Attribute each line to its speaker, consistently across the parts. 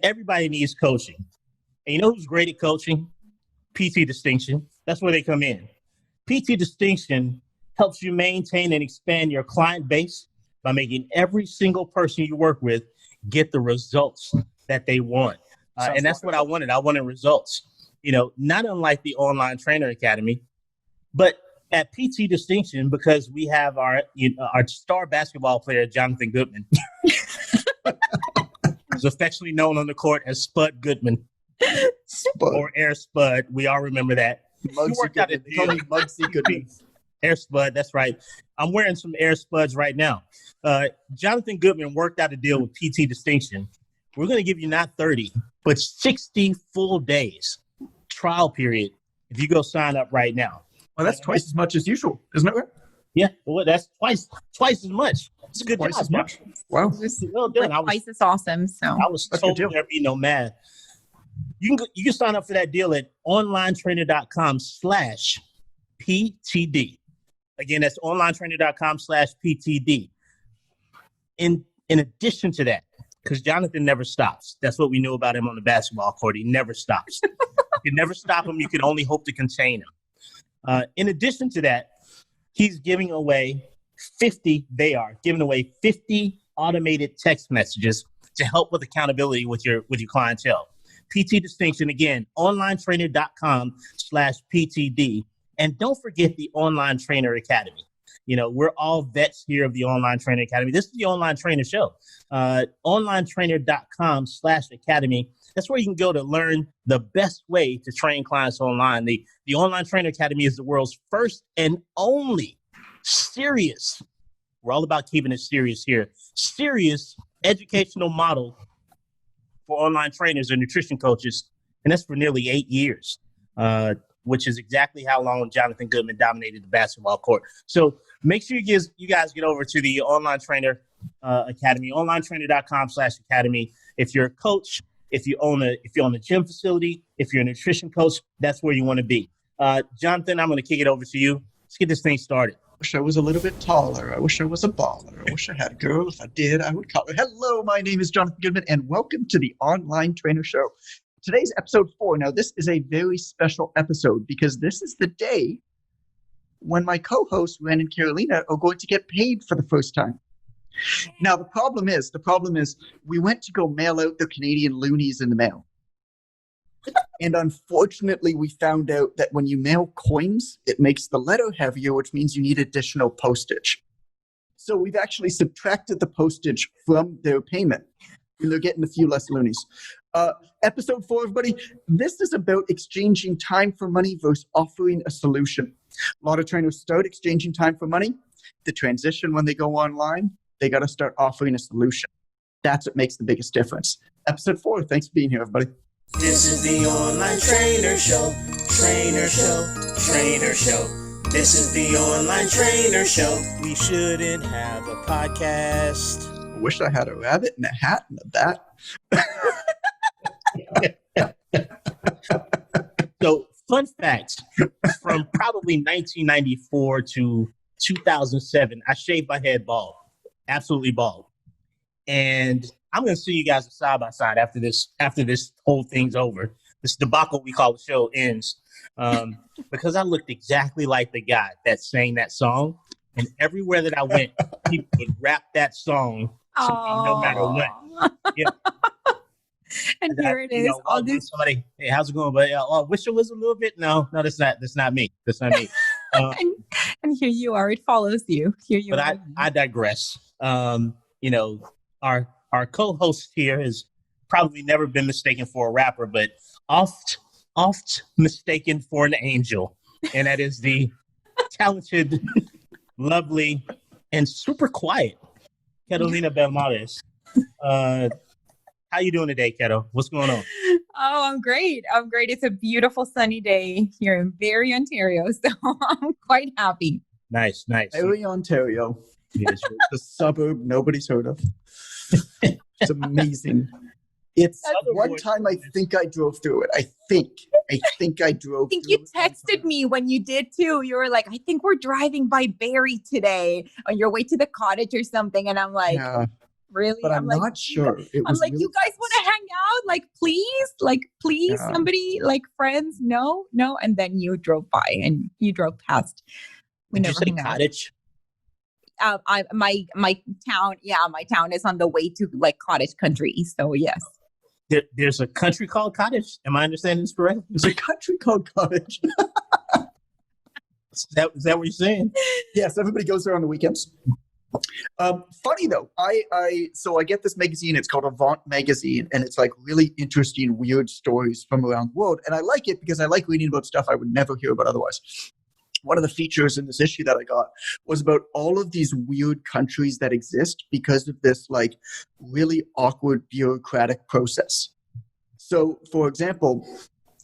Speaker 1: Everybody needs coaching. And you know who's great at coaching? PT Distinction. That's where they come in. PT Distinction helps you maintain and expand your client base by making every single person you work with get the results that they want. And that's what I wanted. I wanted results. Not unlike the Online Trainer Academy, but at PT Distinction, because we have our star basketball player, Jonathan Goodman, who's affectionately known on the court as Spud Goodman. Or Air Spud. We all remember that.
Speaker 2: Mugsy Goodman.
Speaker 1: Air Spud, that's right. I'm wearing some Air Spuds right now. Jonathan Goodman worked out a deal with PT Distinction. We're going to give you not 30, but 60 full days trial period if you go sign up right now.
Speaker 2: Well, that's twice as much as usual, isn't it?
Speaker 1: Yeah, well, that's twice as much. It's a good
Speaker 2: twice
Speaker 1: job.
Speaker 2: As much. Wow.
Speaker 3: Well done. Twice as awesome. So
Speaker 1: I was told there'd be no math. You can sign up for that deal at onlinetrainer.com/PTD. Again, that's onlinetrainer.com/PTD. In addition to that, because Jonathan never stops. That's what we knew about him on the basketball court. He never stops. You can never stop him. You can only hope to contain him. In addition to that, he's giving away 50 automated text messages to help with accountability with your clientele. PT Distinction, again, onlinetrainer.com/PTD. And don't forget the Online Trainer Academy. We're all vets here of the Online Trainer Academy. This is the Online Trainer Show. Onlinetrainer.com/academy. That's where you can go to learn the best way to train clients online. The Online Trainer Academy is the world's first and only serious, we're all about keeping it serious here, serious educational model for online trainers and nutrition coaches. And that's for nearly 8 years, which is exactly how long Jonathan Goodman dominated the basketball court. So make sure you guys get over to the Online Trainer Academy, onlinetrainer.com/academy. If you're a coach, if you own a gym facility, if you're a nutrition coach, that's where you want to be. Jonathan, I'm going to kick it over to you. Let's get this thing started.
Speaker 2: I wish I was a little bit taller. I wish I was a baller. I wish I had a girl. If I did, I would call her. Hello, my name is Jonathan Goodman, and welcome to the Online Trainer Show. Today's episode 4. Now, this is a very special episode because this is the day when my co-hosts, Ren and Carolina, are going to get paid for the first time. Now, the problem is we went to go mail out the Canadian loonies in the mail. And unfortunately, we found out that when you mail coins, it makes the letter heavier, which means you need additional postage. So we've actually subtracted the postage from their payment. And they're getting a few less loonies. Episode 4, everybody. This is about exchanging time for money versus offering a solution. A lot of trainers start exchanging time for money. The transition when they go online, they got to start offering a solution. That's what makes the biggest difference. Episode 4. Thanks for being here, everybody.
Speaker 4: This is the Online Trainer Show. Trainer Show. Trainer Show. This is the Online Trainer Show. We shouldn't have a podcast.
Speaker 2: I wish I had a rabbit and a hat and a bat.
Speaker 1: So, fun fact, from probably 1994 to 2007, I shaved my head bald, absolutely bald. And I'm going to see you guys side by side after this whole thing's over. This debacle we call the show ends, because I looked exactly like the guy that sang that song. And everywhere that I went, people would rap that song to me no matter what. Yeah.
Speaker 3: And here it is.
Speaker 1: I'll do somebody. Hey, how's it going? But I wish it was a little bit. No, that's not me. That's not me.
Speaker 3: And here you are. It follows you. Here you are.
Speaker 1: But I digress. Our co-host here has probably never been mistaken for a rapper, but oft mistaken for an angel, and that is the talented, lovely, and super quiet Carolina Belmontes. How you doing today, Keto? What's going on?
Speaker 3: Oh, I'm great. It's a beautiful sunny day here in Barrie, Ontario, so I'm quite happy.
Speaker 1: Nice.
Speaker 2: Barrie, Ontario. Yes, the suburb nobody's heard of. It's amazing. It's one time I think I drove through it. I think I drove.
Speaker 3: I think you texted me when you did too. You were like, I think we're driving by Barrie today on your way to the cottage or something. And I'm like, yeah. Really?
Speaker 2: But I'm not sure.
Speaker 3: I'm like, you guys want to hang out? like, please,
Speaker 2: Yeah.
Speaker 3: somebody, like, friends, no. And then you drove by and you drove past. We
Speaker 1: Did you
Speaker 3: never
Speaker 1: say
Speaker 3: hung out.
Speaker 1: cottage?
Speaker 3: My town is on the way to like cottage country. So yes.
Speaker 1: There's a country called Cottage. Am I understanding this correctly?
Speaker 2: There's a country called Cottage.
Speaker 1: Is that what you're saying?
Speaker 2: Yes, everybody goes there on the weekends. Funny though, I get this magazine. It's called Avant Magazine, and it's like really interesting, weird stories from around the world. And I like it because I like reading about stuff I would never hear about otherwise. One of the features in this issue that I got was about all of these weird countries that exist because of this like really awkward bureaucratic process. So, for example,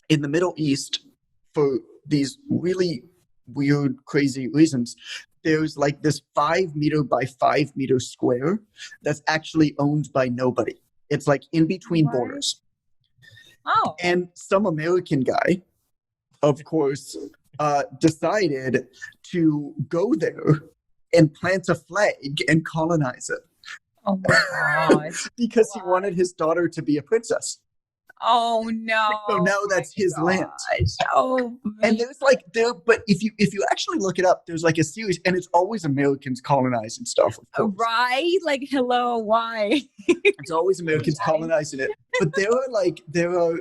Speaker 2: in the Middle East, for these really weird, crazy reasons, there's like this 5 meter by 5 meter square that's actually owned by nobody. It's like in between
Speaker 3: What?
Speaker 2: borders.
Speaker 3: Oh.
Speaker 2: And some American guy, of course, decided to go there and plant a flag and colonize it
Speaker 3: Oh my gosh.
Speaker 2: because he wanted his daughter to be a princess.
Speaker 3: Oh no.
Speaker 2: So now that's his land.
Speaker 3: Oh,
Speaker 2: And there's like but if you actually look it up, there's like a series, and it's always Americans colonizing stuff. Of course.
Speaker 3: right? Like, hello, why?
Speaker 2: It's always Americans colonizing it. But there are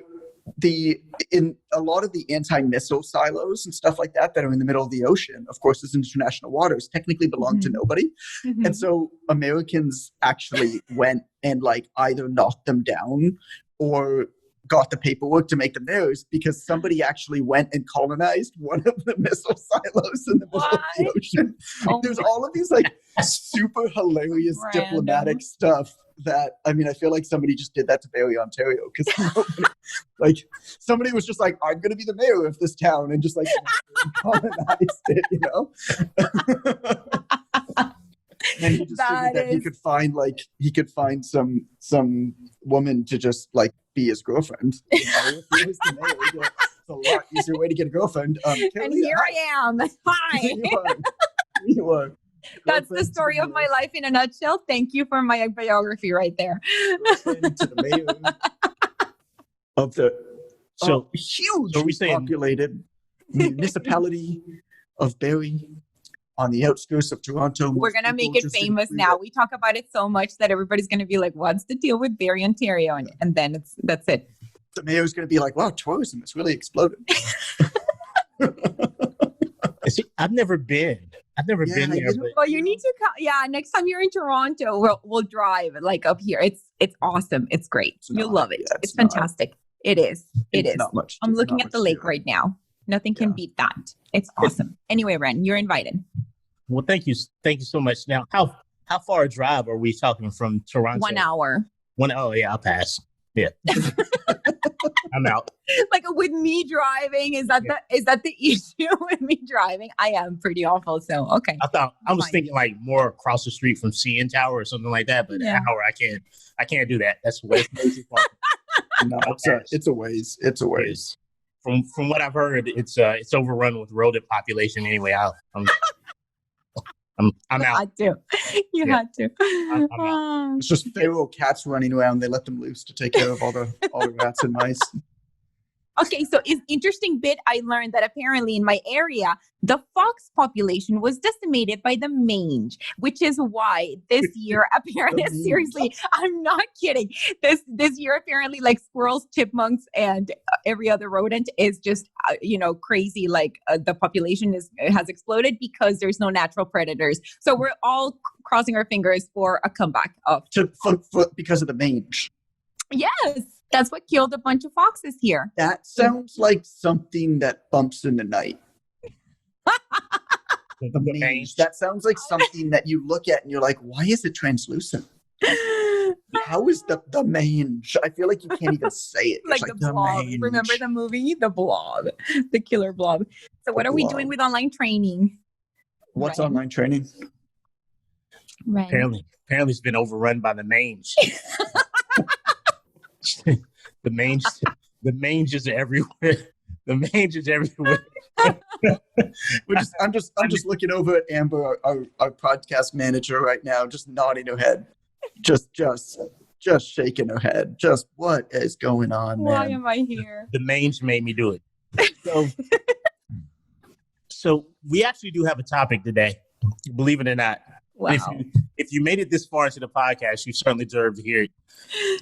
Speaker 2: in a lot of the anti-missile silos and stuff like that are in the middle of the ocean. Of course, it's international waters, technically belong to nobody. And so Americans actually went and like either knocked them down or got the paperwork to make them theirs, because somebody actually went and colonized one of the missile silos in the middle of the
Speaker 3: What?
Speaker 2: ocean.
Speaker 3: Oh
Speaker 2: There's
Speaker 3: my-
Speaker 2: all of these like super hilarious
Speaker 3: Random.
Speaker 2: diplomatic stuff that, I mean, I feel like somebody just did that to Barrie, Ontario, because like somebody was just like, I'm going to be the mayor of this town, and just like colonized it, you know? And he just figured that he could find some woman to just like be his girlfriend. You know? If he was the mayor, it's a lot easier way to get a girlfriend.
Speaker 3: And here I am. Hi.
Speaker 2: You are.
Speaker 3: That's the story of my life in a nutshell. Thank you for my biography right there.
Speaker 2: Girlfriend to the mayor of the
Speaker 1: So
Speaker 2: huge
Speaker 1: so are we saying-
Speaker 2: populated municipality of Barrie on the outskirts of Toronto.
Speaker 3: We're
Speaker 2: Most
Speaker 3: going to
Speaker 2: people
Speaker 3: make it
Speaker 2: just
Speaker 3: famous
Speaker 2: agree
Speaker 3: now.
Speaker 2: that-
Speaker 3: We talk about it so much that everybody's going to be like, what's the deal with Barrie, Ontario? And then that's it.
Speaker 2: The mayor's going to be like, wow, tourism has really exploded.
Speaker 1: see, I've never been there.
Speaker 2: you
Speaker 1: But
Speaker 2: know-
Speaker 3: Well, you need to come. Yeah, next time you're in Toronto, we'll drive like up here. It's awesome. It's great.
Speaker 2: It's
Speaker 3: You'll
Speaker 2: not.
Speaker 3: love it.
Speaker 2: Yeah,
Speaker 3: it's
Speaker 2: it's not.
Speaker 3: fantastic. It is. It
Speaker 2: It's
Speaker 3: is.
Speaker 2: not much.
Speaker 3: I'm
Speaker 2: It's
Speaker 3: looking
Speaker 2: not
Speaker 3: at the
Speaker 2: much
Speaker 3: lake
Speaker 2: to-
Speaker 3: right now. Nothing can
Speaker 2: Yeah.
Speaker 3: beat that. It's awesome. Anyway, Ren, you're invited.
Speaker 1: well, thank you so much. Now, how far a drive are we talking from Toronto?
Speaker 3: 1 hour.
Speaker 1: Oh yeah, I'll pass. Yeah, I'm out.
Speaker 3: Like with me driving, is that the issue with me driving? I am pretty awful. So okay.
Speaker 1: I was
Speaker 3: Fine.
Speaker 1: thinking like more across the street from CN Tower or something like that, but
Speaker 3: Yeah.
Speaker 1: an hour I can't do that. That's way too far.
Speaker 2: No, it's a ways. It's a ways.
Speaker 1: From what I've heard, it's overrun with rodent population. Anyway, I'm out.
Speaker 3: Had to. You
Speaker 1: Yeah.
Speaker 3: had to.
Speaker 1: I'm
Speaker 2: It's just feral cats running around. They let them loose to take care of all the rats and mice.
Speaker 3: Okay, so it's interesting bit I learned that apparently in my area, the fox population was decimated by the mange, which is why this year apparently,
Speaker 2: mange.
Speaker 3: seriously, I'm not kidding. This year apparently like squirrels, chipmunks, and every other rodent is just crazy. Like the population has exploded because there's no natural predators. So we're all crossing our fingers for a comeback of
Speaker 2: Because of the mange.
Speaker 3: yes. That's what killed a bunch of foxes here.
Speaker 2: That sounds like something that bumps in the night. The mange.
Speaker 1: mange.
Speaker 2: That sounds like something that you look at and you're like, why is it translucent? How is the mange? I feel like you can't even say it.
Speaker 3: Like
Speaker 2: It's
Speaker 3: the blob.
Speaker 2: mange.
Speaker 3: Remember the movie? The Blob. The killer blob. So what are we doing with online training?
Speaker 2: What's
Speaker 3: Right.
Speaker 2: online training?
Speaker 3: Right.
Speaker 1: Apparently it's been overrun by the mange. The mange is everywhere. The mange is everywhere.
Speaker 2: I'm just looking over at Amber, our podcast manager right now, just nodding her head. Just just shaking her head. Just what is going on,
Speaker 3: Why
Speaker 2: man?
Speaker 3: am I here?
Speaker 1: The mange made me do it. So we actually do have a topic today, believe it or not.
Speaker 3: Wow.
Speaker 1: If you made it this far into the podcast, you certainly deserve to hear it.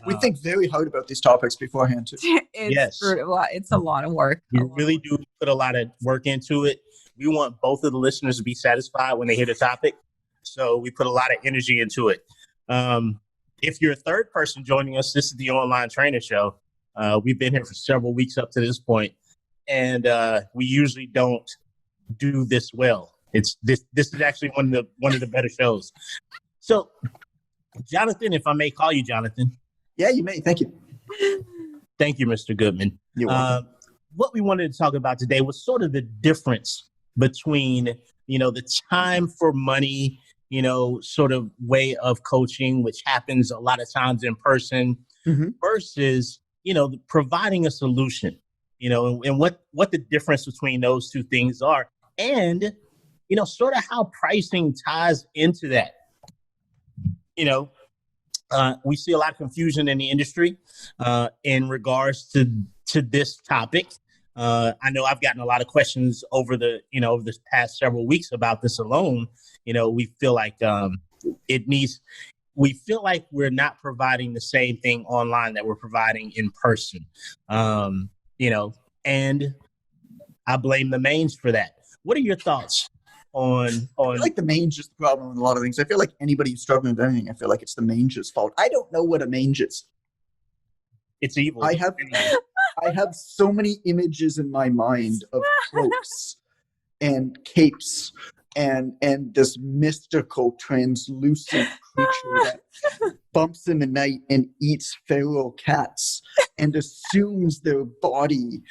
Speaker 2: We think very hard about these topics beforehand, too.
Speaker 1: Yes.
Speaker 3: It's a lot of work.
Speaker 1: We really do put a lot of work into it. We want both of the listeners to be satisfied when they hear the topic. So we put a lot of energy into it. If you're a third person joining us, this is the Online Trainer Show. We've been here for several weeks up to this point, and we usually don't do this well. This is actually one of the better shows. So, Jonathan, if I may call you Jonathan.
Speaker 2: Yeah, you may. Thank you.
Speaker 1: Thank you, Mr. Goodman.
Speaker 2: You're welcome.
Speaker 1: What we wanted to talk about today was sort of the difference between, the time for money, sort of way of coaching, which happens a lot of times in person, versus, providing a solution, and what the difference between those two things are. And, sort of how pricing ties into that. We see a lot of confusion in the industry in regards to this topic. I know I've gotten a lot of questions over this past several weeks about this alone. We feel like we feel like we're not providing the same thing online that we're providing in person. And I blame the mange for that. What are your thoughts on
Speaker 2: I feel like the mange is the problem with a lot of things. I feel like anybody who's struggling with anything, I feel like it's the mange's fault. I don't know what a mange is.
Speaker 1: It's evil.
Speaker 2: I have so many images in my mind of cloaks and capes and this mystical translucent creature that bumps in the night and eats feral cats and assumes their body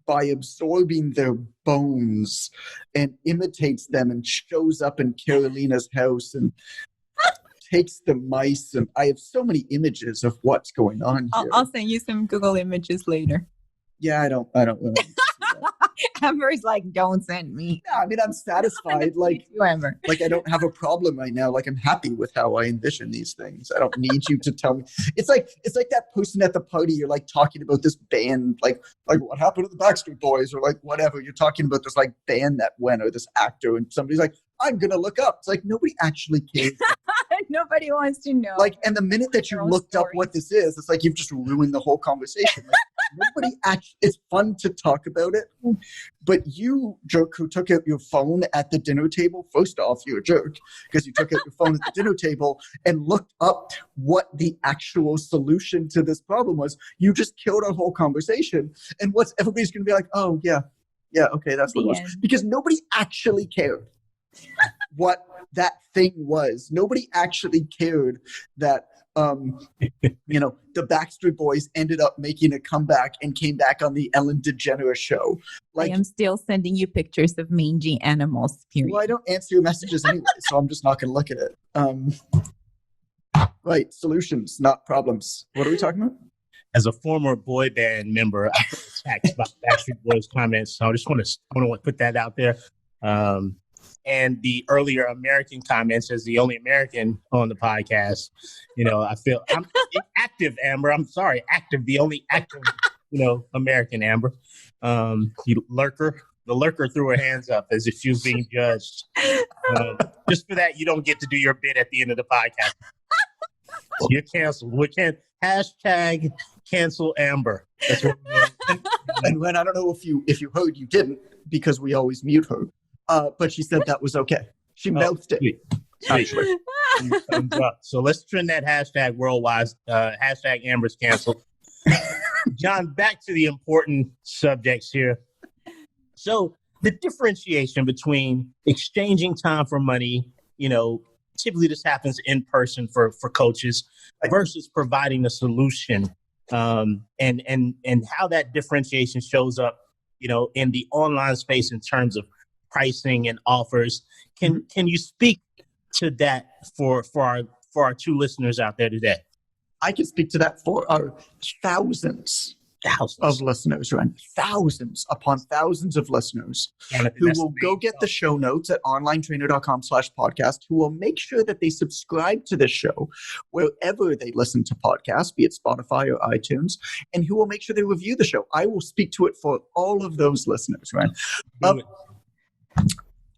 Speaker 2: by absorbing their bones and imitates them and shows up in Carolina's house and takes the mice. And I have so many images of what's going on here.
Speaker 3: I'll send you some Google images later.
Speaker 2: Yeah, I don't really.
Speaker 3: Amber's like, don't send me.
Speaker 2: Yeah, I mean, I'm satisfied. Like I don't have a problem right now. Like, I'm happy with how I envision these things. I don't need you to tell me. It's like that person at the party. You're like talking about this band, like what happened to the Backstreet Boys, or like whatever. You're talking about this like band that went, or this actor, and somebody's like, I'm gonna look up. It's like nobody actually cares.
Speaker 3: Nobody wants to know.
Speaker 2: Like, and the minute that you looked up what this is, it's like you've just ruined the whole conversation. Like, nobody actually. It's fun to talk about it, but you jerk who took out your phone at the dinner table. First off, you're a jerk because you took out your phone at the dinner table and looked up what the actual solution to this problem was. You just killed our whole conversation. And what's everybody's going to be like? Oh yeah, okay, that's what it was. Because nobody actually cared what that thing was. Nobody actually cared that the Backstreet Boys ended up making a comeback and came back on the Ellen DeGeneres show. Like,
Speaker 3: I am still sending you pictures of mangy animals. Period.
Speaker 2: Well, I don't answer your messages anyway, so I'm just not going to look at it. Right, solutions, not problems. What are we talking about?
Speaker 1: As a former boy band member, I feel attacked by Backstreet Boys comments, so I just want to put that out there. And the earlier American comments, as the only American on the podcast, I feel I'm active, Amber. I'm sorry, active, the only active, American, Amber. You lurker. The lurker threw her hands up as if she was being judged. Just for that, you don't get to do your bit at the end of the podcast. You're canceled. We can't hashtag cancel Amber. That's what we're doing.
Speaker 2: And when I don't know if you heard, you didn't, because we always mute her. But she said that was okay. She mouthed it.
Speaker 1: Actually. Thumbs up. So let's trend that hashtag worldwide. Hashtag Amber's canceled. John, back to the important subjects here. So the differentiation between exchanging time for money, typically this happens in person for coaches, versus providing a solution, and how that differentiation shows up, in the online space in terms of pricing and offers. Can you speak to that for our two listeners out there today?
Speaker 2: I can speak to that for our thousands
Speaker 1: Thousands
Speaker 2: of listeners, right? Thousands upon thousands of listeners who will go get the show notes at onlinetrainer.com/podcast, who will make sure that they subscribe to this show wherever they listen to podcasts, be it Spotify or iTunes, and who will make sure they review the show. I will speak to it for all of those listeners, right?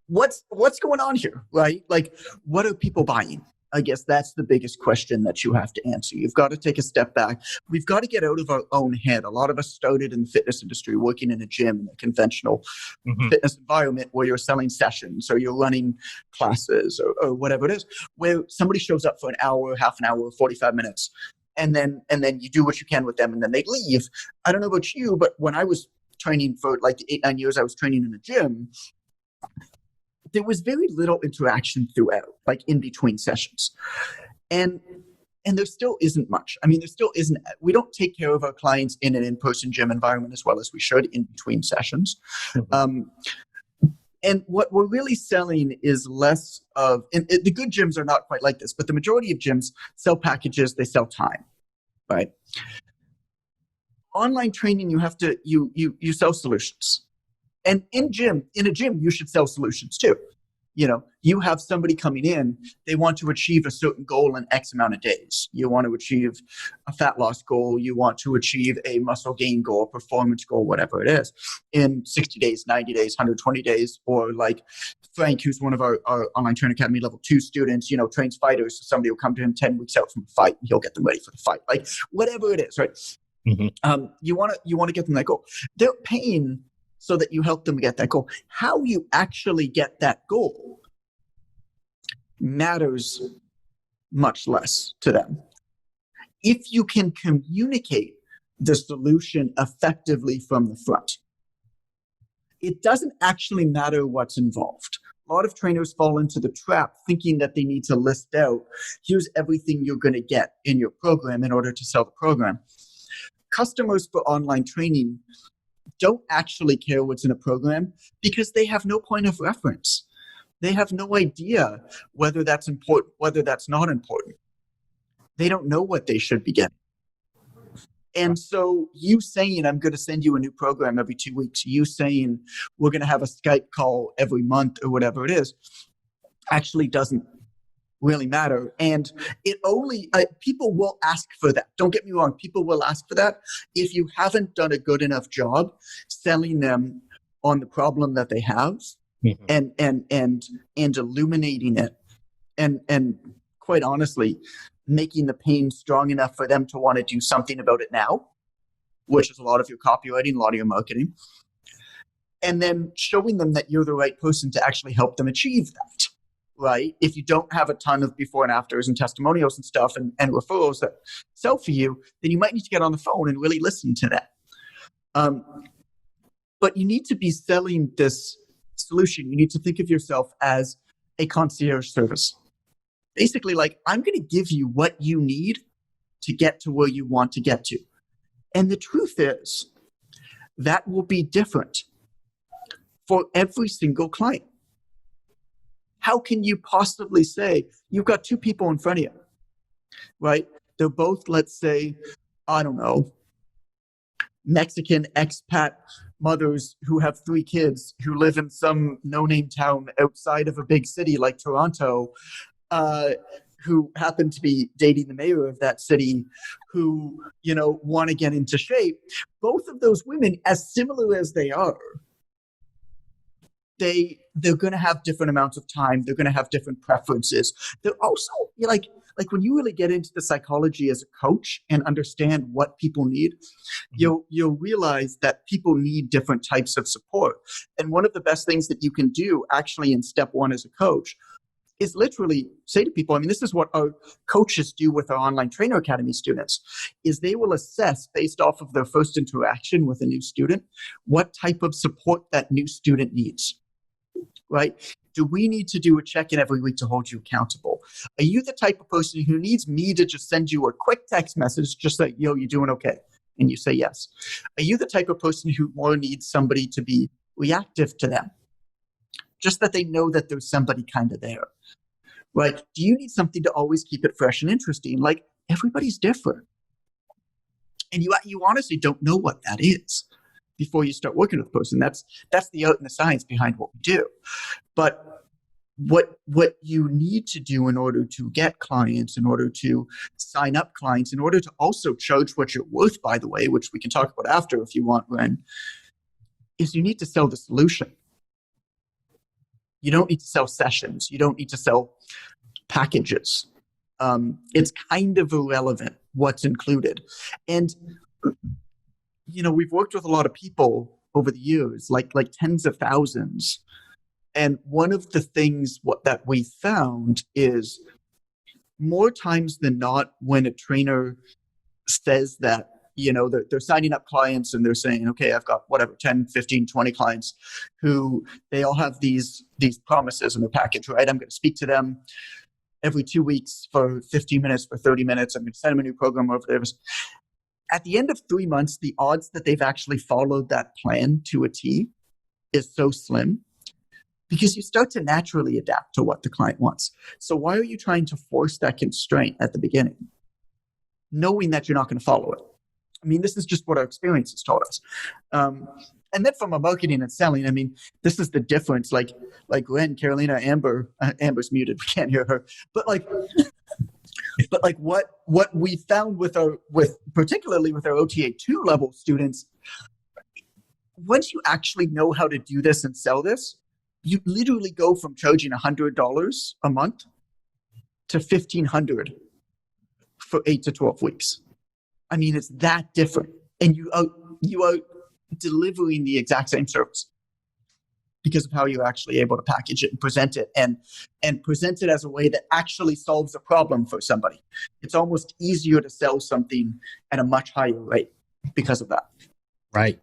Speaker 2: What's going on here, right? Like, what are people buying? I guess that's the biggest question that you have to answer. You've got to take a step back. We've got to get out of our own head. A lot of us started in the fitness industry, working in a gym, in a conventional fitness environment where you're selling sessions or you're running classes or whatever it is, where somebody shows up for an hour, half an hour, 45 minutes, and then you do what you can with them, and then they leave. I don't know about you, but when I was training for like 8-9 years, I was training in a gym. There was very little interaction throughout, like in between sessions. And there still isn't much. I mean, there still isn't. We don't take care of our clients in an in-person gym environment as well as we should in between sessions. And what we're really selling is less of, and the good gyms are not quite like this, but the majority of gyms sell packages, they sell time, right? Online training, you have to, you sell solutions. And in a gym, you should sell solutions too. You know, you have somebody coming in, they want to achieve a certain goal in X amount of days. You want to achieve a fat loss goal. You want to achieve a muscle gain goal, performance goal, whatever it is, in 60 days, 90 days, 120 days. Or like Frank, who's one of our Online Trainer Academy level 2 students, you know, trains fighters. So somebody will come to him 10 weeks out from a fight and he'll get them ready for the fight. Like whatever it is, right? You want to get them that goal. They're paying so that you help them get that goal. How you actually get that goal matters much less to them. If you can communicate the solution effectively from the front, it doesn't actually matter what's involved. A lot of trainers fall into the trap thinking that they need to list out, here's everything you're going to get in your program in order to sell the program. Customers for online training don't actually care what's in a program because they have no point of reference. They have no idea whether that's important, whether that's not important. They don't know what they should be getting. And so you saying, I'm going to send you a new program every 2 weeks, you saying we're going to have a Skype call every month or whatever it is, actually doesn't really matter. And it only, people will ask for that. Don't get me wrong. People will ask for that if you haven't done a good enough job selling them on the problem that they have and illuminating it. And quite honestly, making the pain strong enough for them to want to do something about it now, which is a lot of your copywriting, a lot of your marketing. And then showing them that you're the right person to actually help them achieve that. Right? If you don't have a ton of before and afters and testimonials and stuff and referrals that sell for you, then you might need to get on the phone and really listen to that. But you need to be selling this solution. You need to think of yourself as a concierge service. Basically, like, I'm going to give you what you need to get to where you want to get to. And the truth is, that will be different for every single client. How can you possibly say you've got 2 people in front of you, right? They're both, let's say, I don't know, Mexican expat mothers who have 3 kids who live in some no-name town outside of a big city like Toronto, who happen to be dating the mayor of that city, who, you know, want to get into shape. Both of those women, as similar as they are, they're going to have different amounts of time. They're going to have different preferences. They're also like when you really get into the psychology as a coach and understand what people need, you'll realize that people need different types of support. And one of the best things that you can do actually in step 1 as a coach is literally say to people, I mean, this is what our coaches do with our Online Trainer Academy students, is they will assess based off of their first interaction with a new student, what type of support that new student needs. Right? Do we need to do a check-in every week to hold you accountable? Are you the type of person who needs me to just send you a quick text message just like, yo, you doing okay? And you say yes. Are you the type of person who more needs somebody to be reactive to them? Just that they know that there's somebody kind of there. Right? Do you need something to always keep it fresh and interesting? Like, everybody's different. And you honestly don't know what that is before you start working with the person. That's the art and the science behind what we do. But what you need to do in order to get clients, in order to sign up clients, in order to also charge what you're worth, by the way, which we can talk about after if you want, Ren, is you need to sell the solution. You don't need to sell sessions. You don't need to sell packages. It's kind of irrelevant what's included. And, we've worked with a lot of people over the years, like tens of thousands. And one of the things that we found is more times than not, when a trainer says that, they're signing up clients and they're saying, okay, I've got whatever, 10, 15, 20 clients who they all have these promises in their package, right? I'm going to speak to them every 2 weeks for 15 minutes, for 30 minutes. I'm going to send them a new program over there. At the end of 3 months, the odds that they've actually followed that plan to a T is so slim, because you start to naturally adapt to what the client wants. So why are you trying to force that constraint at the beginning, knowing that you're not going to follow it? I mean, this is just what our experience has taught us. And then from a marketing and selling, I mean, this is the difference. Like Glenn, Carolina, Amber's muted. We can't hear her. But what we found particularly with our OTA 2 level students, once you actually know how to do this and sell this, you literally go from charging $100 a month to $1,500 for 8 to 12 weeks. I mean, it's that different. And you are delivering the exact same service because of how you're actually able to package it and present it and present it as a way that actually solves a problem for somebody. It's almost easier to sell something at a much higher rate because of that.
Speaker 1: Right.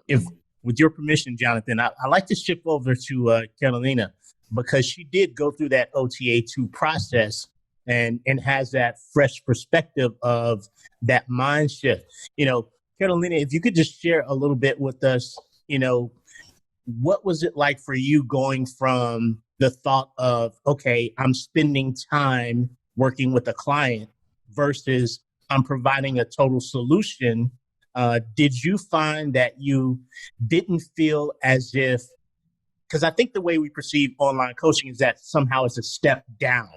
Speaker 1: If with your permission, Jonathan, I like to shift over to Carolina, because she did go through that OTA 2 process and has that fresh perspective of that mind shift. Carolina, if you could just share a little bit with us, what was it like for you going from the thought of, okay, I'm spending time working with a client versus I'm providing a total solution? Did you find that you didn't feel as if, because I think the way we perceive online coaching is that somehow it's a step down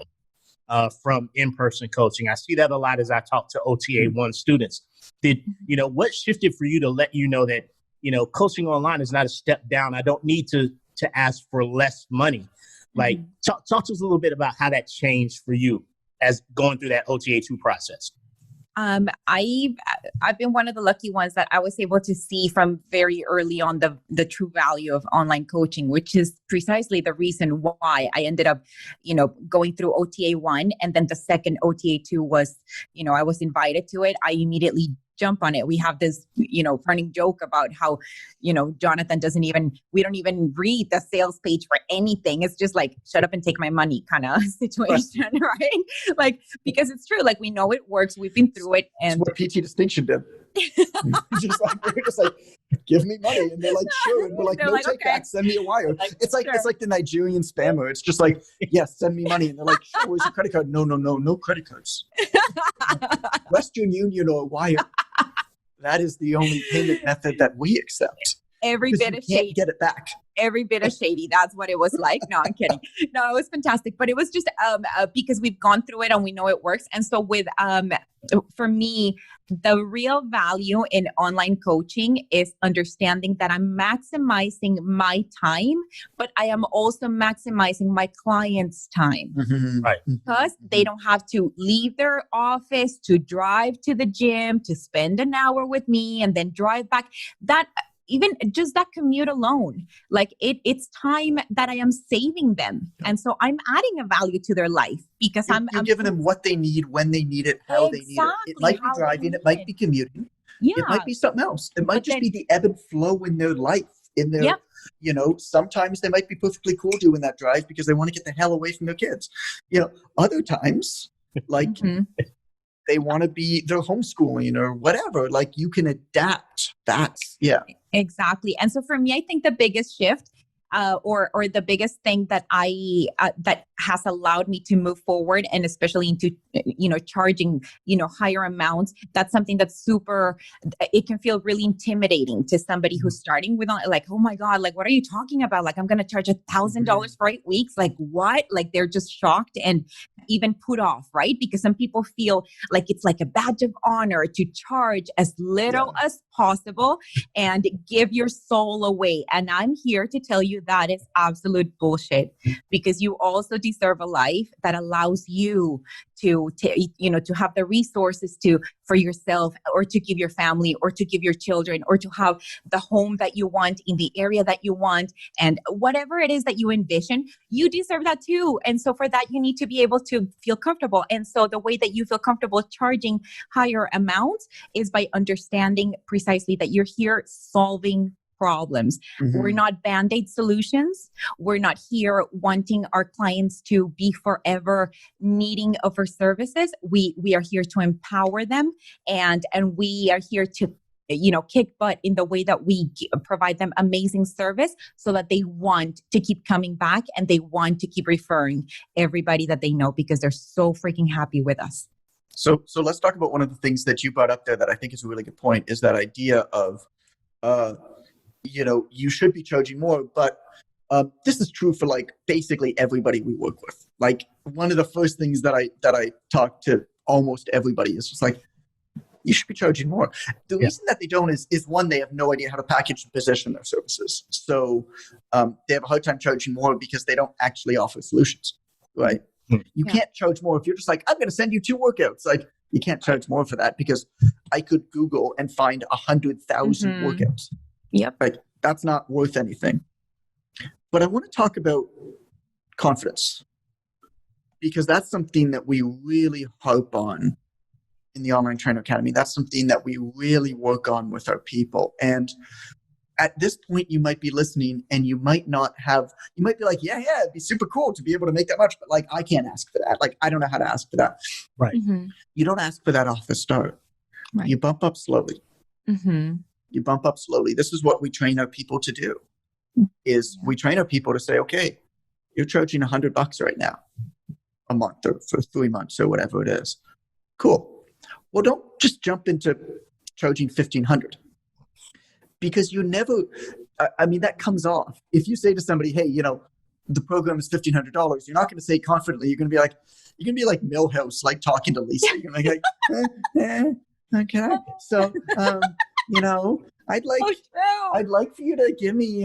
Speaker 1: from in-person coaching. I see that a lot as I talk to OTA 1 students. What shifted for you to let you know that, coaching online is not a step down? I don't need to ask for less money. Like, talk to us a little bit about how that changed for you as going through that OTA 2 process.
Speaker 3: I've been one of the lucky ones that I was able to see from very early on the true value of online coaching, which is precisely the reason why I ended up, going through OTA 1, and then the second OTA 2 was, I was invited to it. I immediately jump on it. We have this, running joke about how, Jonathan we don't even read the sales page for anything. It's just like, shut up and take my money kind of situation, right? Like, because it's true. Like, we know it works. We've been through it. And
Speaker 2: it's what PT Distinction did. We're just like, give me money. And they're like, sure. And we're like, no take back, send me a wire. It's like the Nigerian spammer. It's just like, yes, send me money. And they're like, sure, where's your credit card? No credit cards. Western Union or wire. That is the only payment method that we accept.
Speaker 3: Every bit of shady.
Speaker 2: Get it back.
Speaker 3: Every bit of shady. That's what it was like. No, I'm kidding. No, it was fantastic. But it was just because we've gone through it and we know it works. And so for me, the real value in online coaching is understanding that I'm maximizing my time, but I am also maximizing my clients' time.
Speaker 1: Right.
Speaker 3: Because they don't have to leave their office to drive to the gym, to spend an hour with me and then drive back. That even just that commute alone, like it's time that I am saving them. And so I'm adding a value to their life because I'm
Speaker 2: giving them what they need, when they need it, how they need it. It might be driving, it might be commuting.
Speaker 3: Yeah.
Speaker 2: It might be something else. It might just be the ebb and flow in their life, in their, sometimes they might be perfectly cool doing that drive because they want to get the hell away from their kids. Other times, like they want to they're homeschooling or whatever, like you can adapt. Exactly.
Speaker 3: And so for me, I think the biggest shift or the biggest thing that I that has allowed me to move forward, and especially into charging higher amounts. That's something that's super. It can feel really intimidating to somebody who's starting with like, oh my god, like what are you talking about? Like I'm going to charge $1,000 for 8 weeks. Like what? Like they're just shocked and even put off, right? Because some people feel like it's like a badge of honor to charge as little as possible and give your soul away. And I'm here to tell you that is absolute bullshit, because you also deserve a life that allows you to have the resources for yourself, or to give your family, or to give your children, or to have the home that you want in the area that you want, and whatever it is that you envision, you deserve that too. And so for that, you need to be able to feel comfortable. And so the way that you feel comfortable charging higher amounts is by understanding precisely that you're here solving problems. We're not Band-Aid solutions. We're not here wanting our clients to be forever needing of our services. We are here to empower them, and we are here to kick butt in the way that we provide them amazing service, so that they want to keep coming back and they want to keep referring everybody that they know, because they're so freaking happy with us.
Speaker 2: So let's talk about one of the things that you brought up there that I think is a really good point, is that idea of you should be charging more, but this is true for like basically everybody we work with. Like one of the first things that I talk to almost everybody is just like, you should be charging more. The reason that they don't is one, they have no idea how to package and position their services. So they have a hard time charging more because they don't actually offer solutions, right? You can't charge more if you're just like, I'm going to send you 2 workouts. Like you can't charge more for that, because I could Google and find 100,000 workouts.
Speaker 3: Yep.
Speaker 2: Like that's not worth anything. But I want to talk about confidence, because that's something that we really harp on in the Online Trainer Academy. That's something that we really work on with our people. And at this point, you might be listening and you might be like, yeah, it'd be super cool to be able to make that much. But like, I can't ask for that. Like, I don't know how to ask for that.
Speaker 1: Right.
Speaker 2: You don't ask for that off the start.
Speaker 3: Right.
Speaker 2: You bump up slowly. You bump up slowly. This is what we train our people to do, is we train our people to say, okay, you're charging $100 right now, a month, or for 3 months, or whatever it is. Cool. Well, don't just jump into charging $1,500, because you never, that comes off. If you say to somebody, hey, the program is $1,500, you're not going to say confidently. You're going to be like Milhouse, like talking to Lisa. You're going to be like, okay. So, I'd like for you to give me,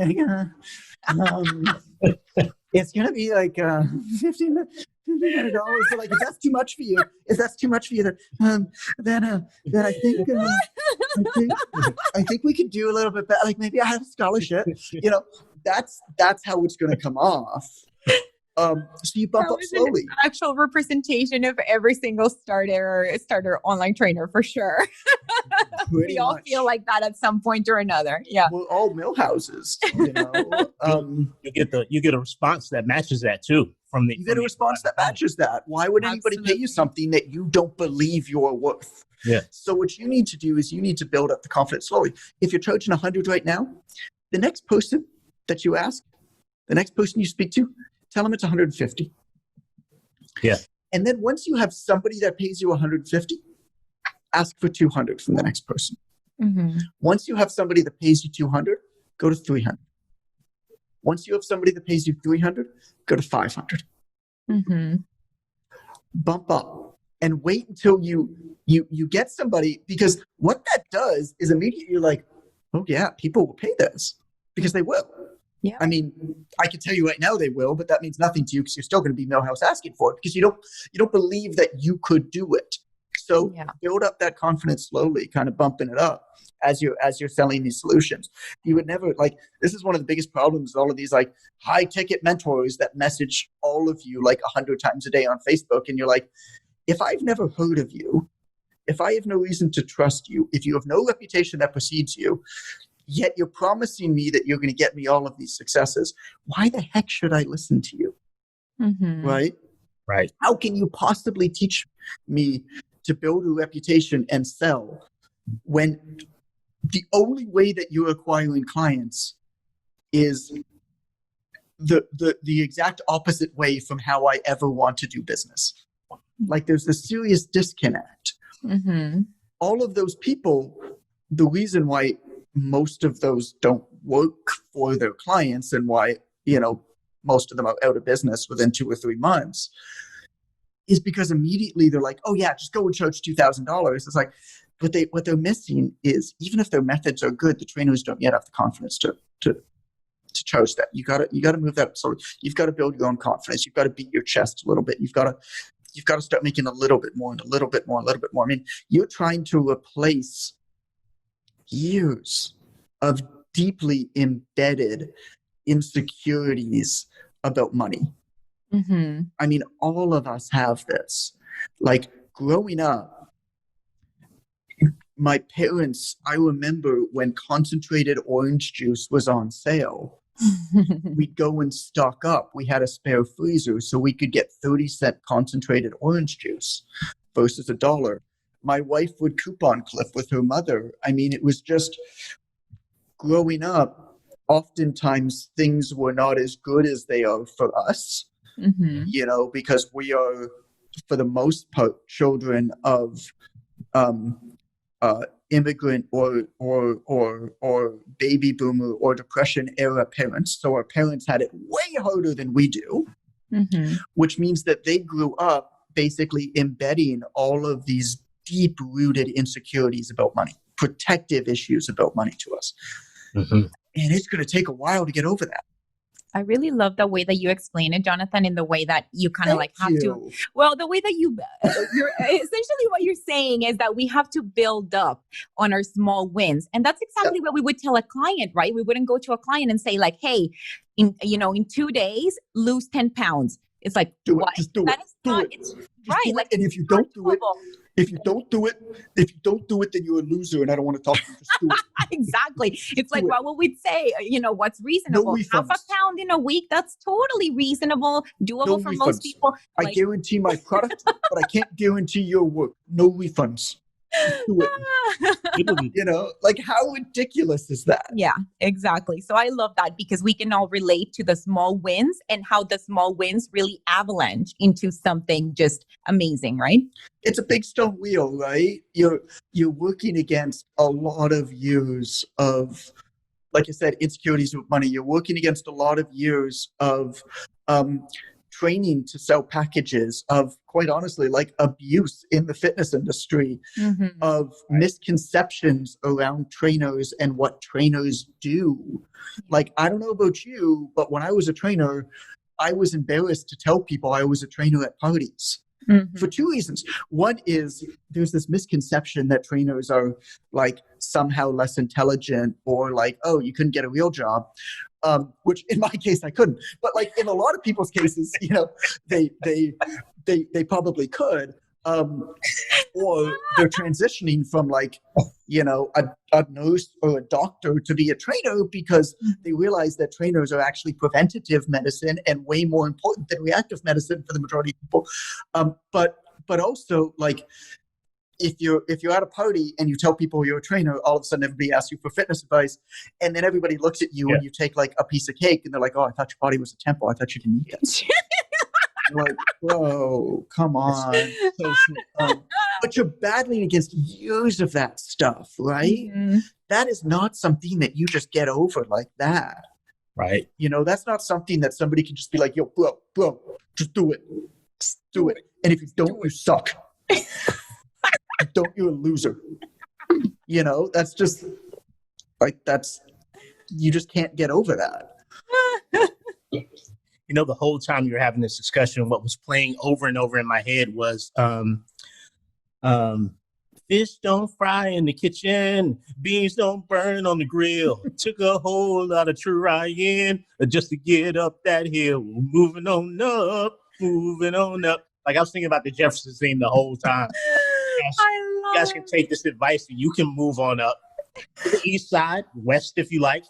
Speaker 2: it's going to be like $1,500. So like, if that's too much for you, then I think we could do a little bit better. Like maybe I have a scholarship. That's how it's going to come off. So you bump up slowly.
Speaker 3: An actual representation of every single starter online trainer, for sure. We all feel like that at some point or another. Yeah.
Speaker 2: We're all Millhouses.
Speaker 1: You get a response that matches that too.
Speaker 2: You get a response that matches that. Why would anybody pay you something that you don't believe you're worth?
Speaker 1: Yeah.
Speaker 2: So what you need to do is you need to build up the confidence slowly. If you're charging 100 right now, the next person that you ask, the next person you speak to, tell them it's 150.
Speaker 1: Yeah.
Speaker 2: And then once you have somebody that pays you 150, ask for 200 from the next person. Once you have somebody that pays you 200, go to 300. Once you have somebody that pays you 300, go to 500. Bump up and wait until you get somebody, because what that does is immediately you're like, oh yeah, people will pay this, because they will.
Speaker 3: Yeah.
Speaker 2: I mean, I can tell you right now they will, but that means nothing to you, because you're still going to be Millhouse asking for it, because you don't believe that you could do it. So build up that confidence slowly, kind of bumping it up as you're selling these solutions. You would never, like, this is one of the biggest problems with all of these like high ticket mentors that message all of you like 100 times a day on Facebook, and you're like, if I've never heard of you, if I have no reason to trust you, if you have no reputation that precedes you, yet you're promising me that you're going to get me all of these successes, why the heck should I listen to you? Right?
Speaker 1: Right.
Speaker 2: How can you possibly teach me to build a reputation and sell when the only way that you're acquiring clients is the exact opposite way from how I ever want to do business. Like there's this serious disconnect.
Speaker 3: Mm-hmm.
Speaker 2: All of those people, the reason why most of those don't work for their clients and why, most of them are out of business within 2 or 3 months is because immediately they're like, oh yeah, just go and charge $2,000. It's like, what they're missing is even if their methods are good, the trainers don't yet have the confidence to charge that. You gotta move that. So you've got to build your own confidence. You've got to beat your chest a little bit. You've got to start making a little bit more and a little bit more, a little bit more. I mean, you're trying to replace years of deeply embedded insecurities about money.
Speaker 3: Mm-hmm.
Speaker 2: I mean, all of us have this. Like growing up, my parents, I remember when concentrated orange juice was on sale, we'd go and stock up. We had a spare freezer so we could get 30-cent concentrated orange juice versus $1. My wife would coupon clip with her mother. I mean, it was just growing up, oftentimes things were not as good as they are for us, because we are, for the most part, children of immigrant or baby boomer or depression era parents. So our parents had it way harder than we do, which means that they grew up basically embedding all of these deep-rooted insecurities about money, protective issues about money to us. And it's going to take a while to get over that.
Speaker 3: I really love the way that you explain it, Jonathan, in the way that you kind of like have to, well, the way that you're essentially what you're saying is that we have to build up on our small wins. And that's exactly what we would tell a client, right? We wouldn't go to a client and say like, hey, in 2 days, lose 10 pounds. It's like, what?
Speaker 2: Just do
Speaker 3: that
Speaker 2: it.
Speaker 3: Is not,
Speaker 2: do
Speaker 3: it's
Speaker 2: it.
Speaker 3: right.
Speaker 2: Do it.
Speaker 3: Like,
Speaker 2: And if you don't do it, if you don't do it, then you're a loser and I don't want to talk to you. Just do it.
Speaker 3: Exactly. It's like, what would we say? What's reasonable?
Speaker 2: No
Speaker 3: Half a pound in a week? That's totally reasonable. Doable for most people.
Speaker 2: I guarantee my product, but I can't guarantee your work. No refunds. Just do it. Like how ridiculous is that?
Speaker 3: Yeah, exactly. So I love that because we can all relate to the small wins and how the small wins really avalanche into something just amazing, right?
Speaker 2: It's a big stone wheel, right? You're working against a lot of years of, like I said, insecurities with money. You're working against a lot of years of training to sell packages, of quite honestly, like abuse in the fitness industry, of misconceptions around trainers and what trainers do. Like, I don't know about you, but when I was a trainer, I was embarrassed to tell people I was a trainer at parties. For 2 reasons. One is there's this misconception that trainers are like somehow less intelligent or like, oh, you couldn't get a real job, which in my case I couldn't. But like in a lot of people's cases, they probably could. Or they're transitioning from like, a nurse or a doctor to be a trainer because they realize that trainers are actually preventative medicine and way more important than reactive medicine for the majority of people. But also like if you're at a party and you tell people you're a trainer, all of a sudden everybody asks you for fitness advice, and then everybody looks at you and you take like a piece of cake and they're like, oh, I thought your body was a temple. I thought you didn't eat it. Like, whoa, come on. But you're battling against years of that stuff, right? That is not something that you just get over like that.
Speaker 1: Right.
Speaker 2: That's not something that somebody can just be like, yo, bro, just do it. Just do it. And if you don't, you suck. You're a loser. That's just like, you just can't get over that.
Speaker 1: The whole time you were having this discussion, what was playing over and over in my head was fish don't fry in the kitchen, beans don't burn on the grill. Took a whole lot of trying just to get up that hill. Moving on up. Like I was thinking about the Jeffersons theme the whole time. You guys can take this advice and you can move on up to the east side, west if you like,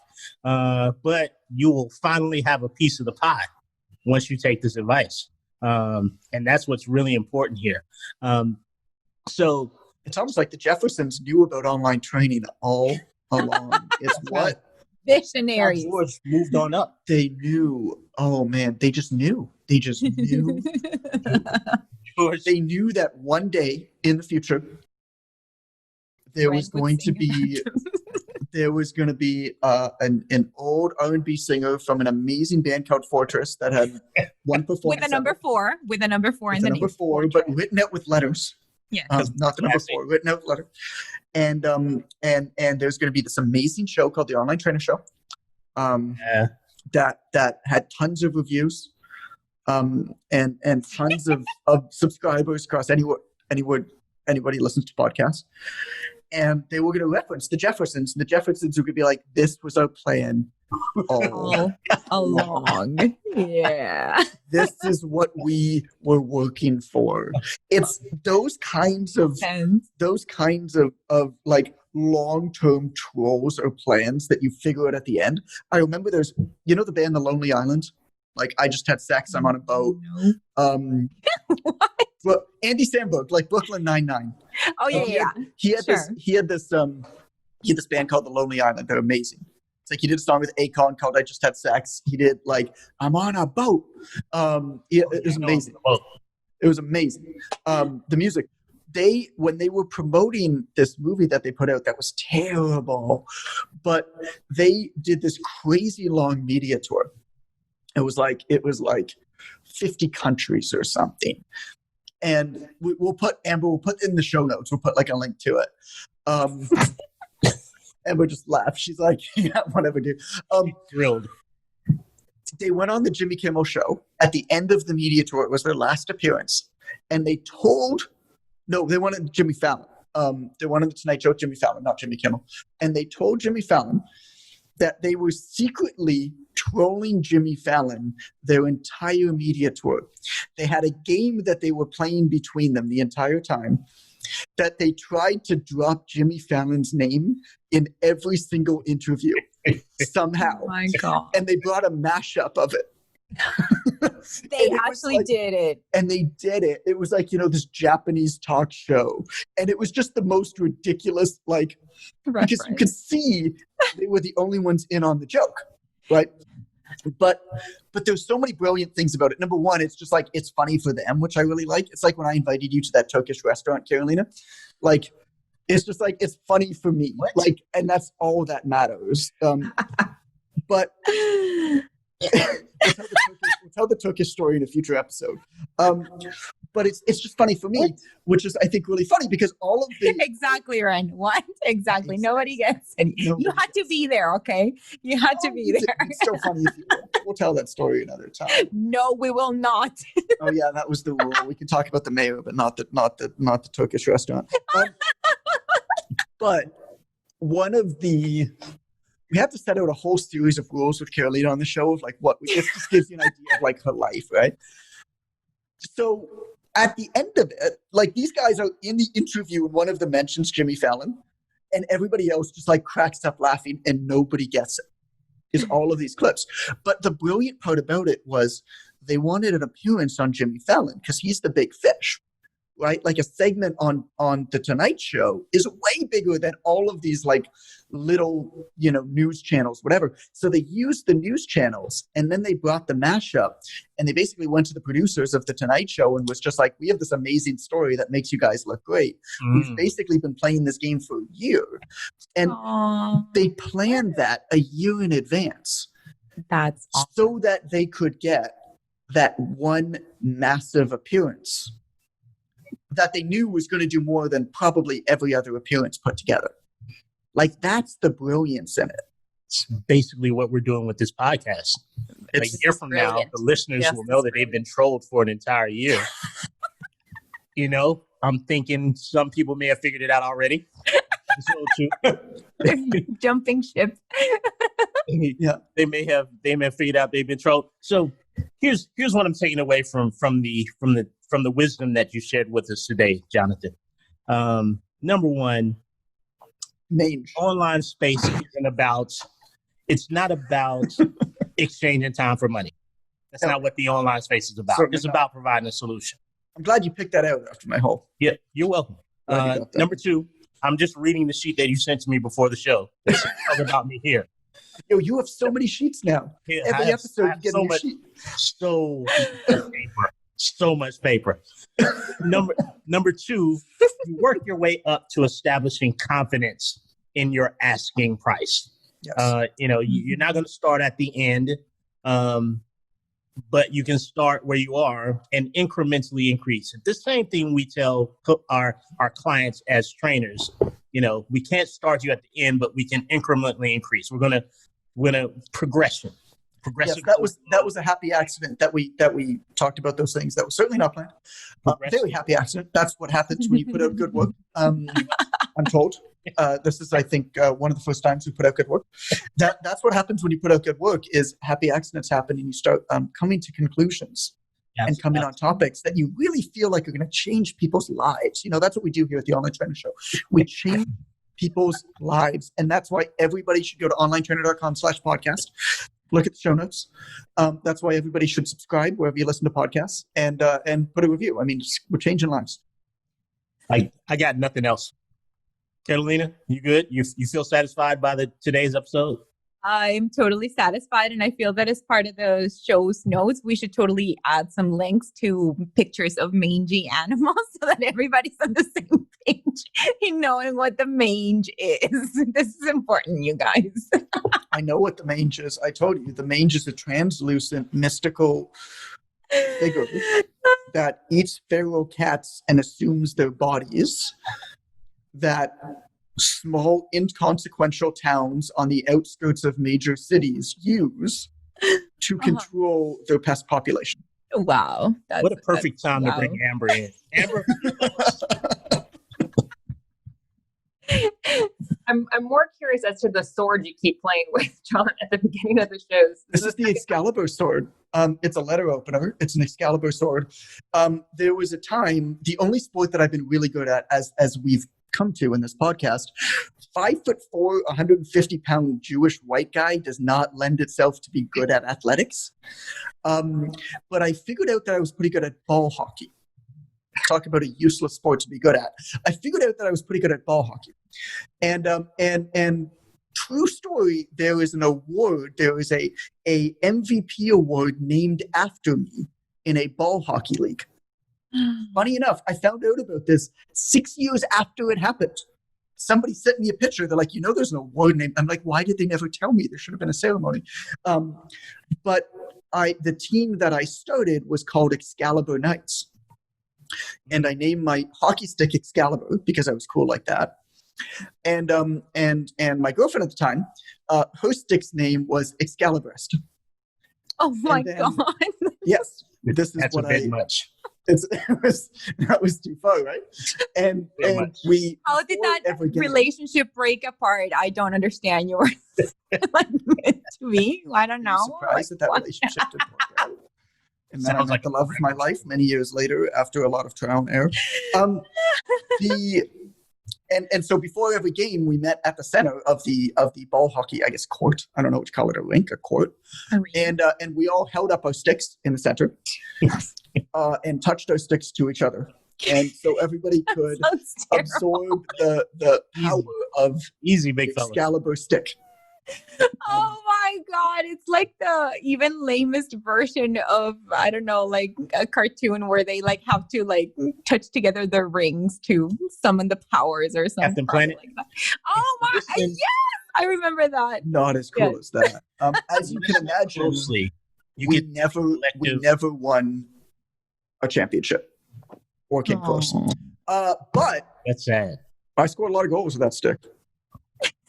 Speaker 1: but you will finally have a piece of the pie once you take this advice. And that's what's really important here. So
Speaker 2: it's almost like the Jeffersons knew about online training all along. It's what
Speaker 3: Visionaries.
Speaker 1: George moved on up.
Speaker 2: They knew. Oh man, they just knew. They just knew.
Speaker 1: George,
Speaker 2: They knew that one day in the future there was going to be an old R&B singer from an amazing band called Fortress that had one performance
Speaker 3: with a number four in the
Speaker 2: number
Speaker 3: name.
Speaker 2: 4, but written out with letters.
Speaker 3: Yeah.
Speaker 2: Not the number 4, written out with letters. And there's going to be this amazing show called the Online Trainer Show. That had tons of reviews, and tons of subscribers across anybody listens to podcasts. And they were going to reference the Jeffersons. And the Jeffersons were going to be like, this was our plan all
Speaker 3: along. Yeah.
Speaker 2: This is what we were working for. It's those kinds of like long-term trolls or plans that you figure out at the end. I remember there's, the band The Lonely Island? Like, I just had sex, I'm on a boat.
Speaker 3: What?
Speaker 2: Well, Andy Samberg, like Brooklyn Nine-Nine.
Speaker 3: Oh yeah,
Speaker 2: He had this band called The Lonely Island. They're amazing. It's like he did a song with Akon called I Just Had Sex. He did like I'm on a boat. It was amazing. It was amazing. The music. When they were promoting this movie that they put out that was terrible, but they did this crazy long media tour. It was like 50 countries or something. And we'll put in the show notes. We'll put like a link to it. Amber just laughed. She's like, yeah, whatever, dude.
Speaker 1: Thrilled.
Speaker 2: They went on the Jimmy Kimmel show at the end of the media tour. It was their last appearance. And they wanted Jimmy Fallon. They wanted the Tonight Show, Jimmy Fallon, not Jimmy Kimmel. And they told Jimmy Fallon that they were secretly trolling Jimmy Fallon their entire media tour. They had a game that they were playing between them the entire time, that they tried to drop Jimmy Fallon's name in every single interview somehow.
Speaker 3: Oh my God.
Speaker 2: And they brought a mashup of it.
Speaker 3: They actually did it.
Speaker 2: And they did it. It was like, this Japanese talk show. And it was just the most ridiculous, like, because you could see they were the only ones in on the joke, right? But there's so many brilliant things about it. Number one, it's just like, it's funny for them, which I really like. It's like when I invited you to that Turkish restaurant, Carolina. Like, it's just like, it's funny for me.
Speaker 1: What?
Speaker 2: Like, and that's all that matters. But we'll tell the Turkish story in a future episode. But it's just funny for me, which is, I think, really funny because all of the...
Speaker 3: Exactly, Ren. What? Exactly. Nobody gets it. You had to be there, okay? You had to be there.
Speaker 2: It's so funny. We'll tell that story another time.
Speaker 3: No, we will not.
Speaker 2: Oh, yeah, that was the rule. We can talk about the mayor, but not the Turkish restaurant. But one of the... We have to set out a whole series of rules with Carolina on the show of like this just gives you an idea of like her life, right? So at the end of it, like these guys are in the interview and one of them mentions Jimmy Fallon and everybody else just like cracks up laughing and nobody gets it. Is all of these clips. But the brilliant part about it was they wanted an appearance on Jimmy Fallon because he's the big fish. Right? Like a segment on the Tonight Show is way bigger than all of these like little, news channels, whatever. So they used the news channels and then they brought the mashup and they basically went to the producers of the Tonight Show and was just like, we have this amazing story that makes you guys look great. We've basically been playing this game for a year. And they planned that a year in advance.
Speaker 3: That's awesome.
Speaker 2: So that they could get that one massive appearance that they knew was going to do more than probably every other appearance put together. Like, that's the brilliance in it.
Speaker 1: It's basically what we're doing with this podcast. A year from now, the listeners will know that they've been trolled for an entire year. I'm thinking some people may have figured it out already.
Speaker 3: Jumping ship.
Speaker 2: Yeah,
Speaker 1: they may have figured out they've been trolled. So here's what I'm taking away from the wisdom that you shared with us today, Jonathan. Number one,
Speaker 2: mange.
Speaker 1: Online space it's not about exchanging time for money. That's not what the online space is about. It's about providing a solution.
Speaker 2: I'm glad you picked that out after my whole.
Speaker 1: Yeah, you're welcome. Number two, I'm just reading the sheet that you sent to me before the show. Talk about me here.
Speaker 2: Yo, you have so many sheets now.
Speaker 1: Yeah,
Speaker 2: Every episode you get a new sheet.
Speaker 1: So much paper. So much paper. Number two, you work your way up to establishing confidence in your asking price.
Speaker 2: Yes.
Speaker 1: You're not going to start at the end, but you can start where you are and incrementally increase. The same thing we tell our clients as trainers. We can't start you at the end, but we can incrementally increase. We're gonna progression.
Speaker 2: Yes, that was a happy accident that we talked about those things. That was certainly not planned. Very happy accident. That's what happens when you put out good work. I'm told. This is, I think, one of the first times we put out good work. That's what happens when you put out good work. Is happy accidents happen, and you start coming to conclusions and coming on topics that you really feel like are going to change people's lives. That's what we do here at the Online Trainer Show. We change people's lives, and that's why everybody should go to onlinetrainer.com/podcast. Look at the show notes. That's why everybody should subscribe wherever you listen to podcasts and put a review. I mean, we're changing lives.
Speaker 1: I got nothing else. Catalina, you good? You feel satisfied by today's episode?
Speaker 3: I'm totally satisfied, and I feel that as part of the show's notes, we should totally add some links to pictures of mangy animals so that everybody's on the same page in knowing what the mange is. This is important, you guys.
Speaker 2: I know what the mange is. I told you, the mange is a translucent, mystical figure that eats feral cats and assumes their bodies, that small, inconsequential towns on the outskirts of major cities use to control their pest population.
Speaker 3: Wow.
Speaker 1: What a perfect time to bring Amber in. Amber?
Speaker 5: I'm more curious as to the sword you keep playing with, John, at the beginning of the shows.
Speaker 2: This is the Excalibur sword. It's a letter opener. It's an Excalibur sword. There was a time, the only sport that I've been really good at, as we've come to in this podcast, 5'4", 150-pound Jewish white guy does not lend itself to be good at athletics. But I figured out that I was pretty good at ball hockey. Talk about a useless sport to be good at. I figured out that I was pretty good at ball hockey. And true story, there is an award, there is a MVP award named after me in a ball hockey league. Funny enough, I found out about this 6 years after it happened. Somebody sent me a picture. They're like, there's an award name. I'm like, why did they never tell me? There should have been a ceremony. But the team that I started was called Excalibur Knights. And I named my hockey stick Excalibur because I was cool like that. And my girlfriend at the time, her stick's name was Excaliburist.
Speaker 3: Oh my God.
Speaker 2: Yes. That's a bit
Speaker 1: much.
Speaker 2: That was too far, right? And we.
Speaker 3: How did that relationship break apart? I don't understand. You were meant to be. I don't know.
Speaker 2: I'm surprised that relationship didn't work out. And then I met the love of my life many years later after a lot of trial and error. And so before every game, we met at the center of the ball hockey, I guess, court. I don't know what you call it, a rink, a court. And we all held up our sticks in the center and touched our sticks to each other. And so everybody could absorb the power of
Speaker 1: easy big
Speaker 2: Excalibur stick.
Speaker 3: Oh my God. It's like the even lamest version of, I don't know, like a cartoon where they have to touch together the rings to summon the powers or something. Like that. Oh my, yes, I remember that.
Speaker 2: Not as cool as that. As you can imagine, we never won a championship or came close. But
Speaker 1: that's sad.
Speaker 2: I scored a lot of goals with that stick.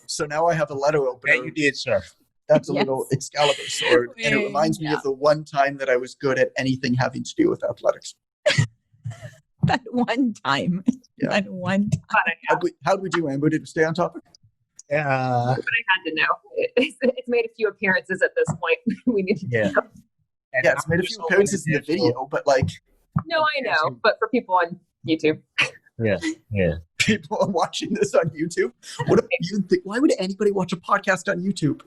Speaker 2: So now I have a letter opener.
Speaker 1: Yeah, you did, sir.
Speaker 2: That's a little Excalibur sword. And it reminds me of the one time that I was good at anything having to do with athletics.
Speaker 3: That one time.
Speaker 2: Yeah.
Speaker 3: That one time.
Speaker 2: How'd we do, Amber? Did we stay on topic?
Speaker 5: But I had to know. It's made a few appearances at this point. We need to know.
Speaker 2: Yeah, it's made a few appearances in the video, but
Speaker 5: No, I know. But for people on YouTube.
Speaker 1: Yeah.
Speaker 2: People are watching this on YouTube. Why would anybody watch a podcast on YouTube?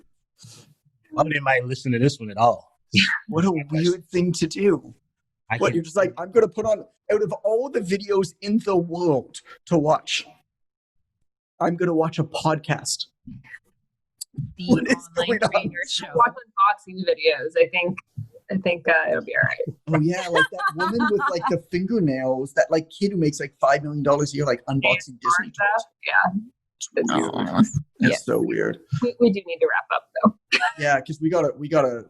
Speaker 1: Why would anybody listen to this one at all?
Speaker 2: What a weird thing to do. You're just like, I'm going to put on, out of all the videos in the world to watch, I'm going to watch a podcast.
Speaker 3: The
Speaker 2: What is
Speaker 3: online
Speaker 2: going on?
Speaker 3: trainer show.
Speaker 5: Watch unboxing videos. I think it'll be all right.
Speaker 2: Oh yeah, like that woman with like the fingernails, that like kid who makes like $5 million a year, like unboxing Disney toys.
Speaker 5: Yeah,
Speaker 2: It's weird.
Speaker 3: Aw.
Speaker 2: It's
Speaker 3: Yeah.
Speaker 2: so weird.
Speaker 5: we do need to wrap up though.
Speaker 2: Yeah, because we got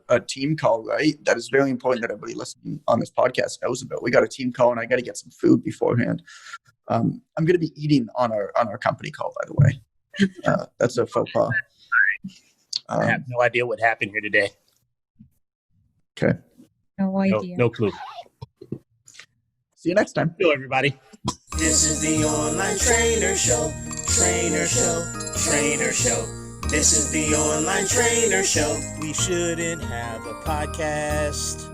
Speaker 2: a team call, right? That is very important that everybody listening on this podcast knows about. We got a team call, and I got to get some food beforehand. I'm going to be eating on our company call, by the way. That's a faux pas.
Speaker 1: I have no idea what happened here today.
Speaker 2: Okay.
Speaker 3: No idea.
Speaker 1: No clue.
Speaker 2: See you next time.
Speaker 1: Hello, everybody.
Speaker 4: This is the Online Trainer Show. Trainer Show. Trainer Show. This is the Online Trainer Show. We shouldn't have a podcast.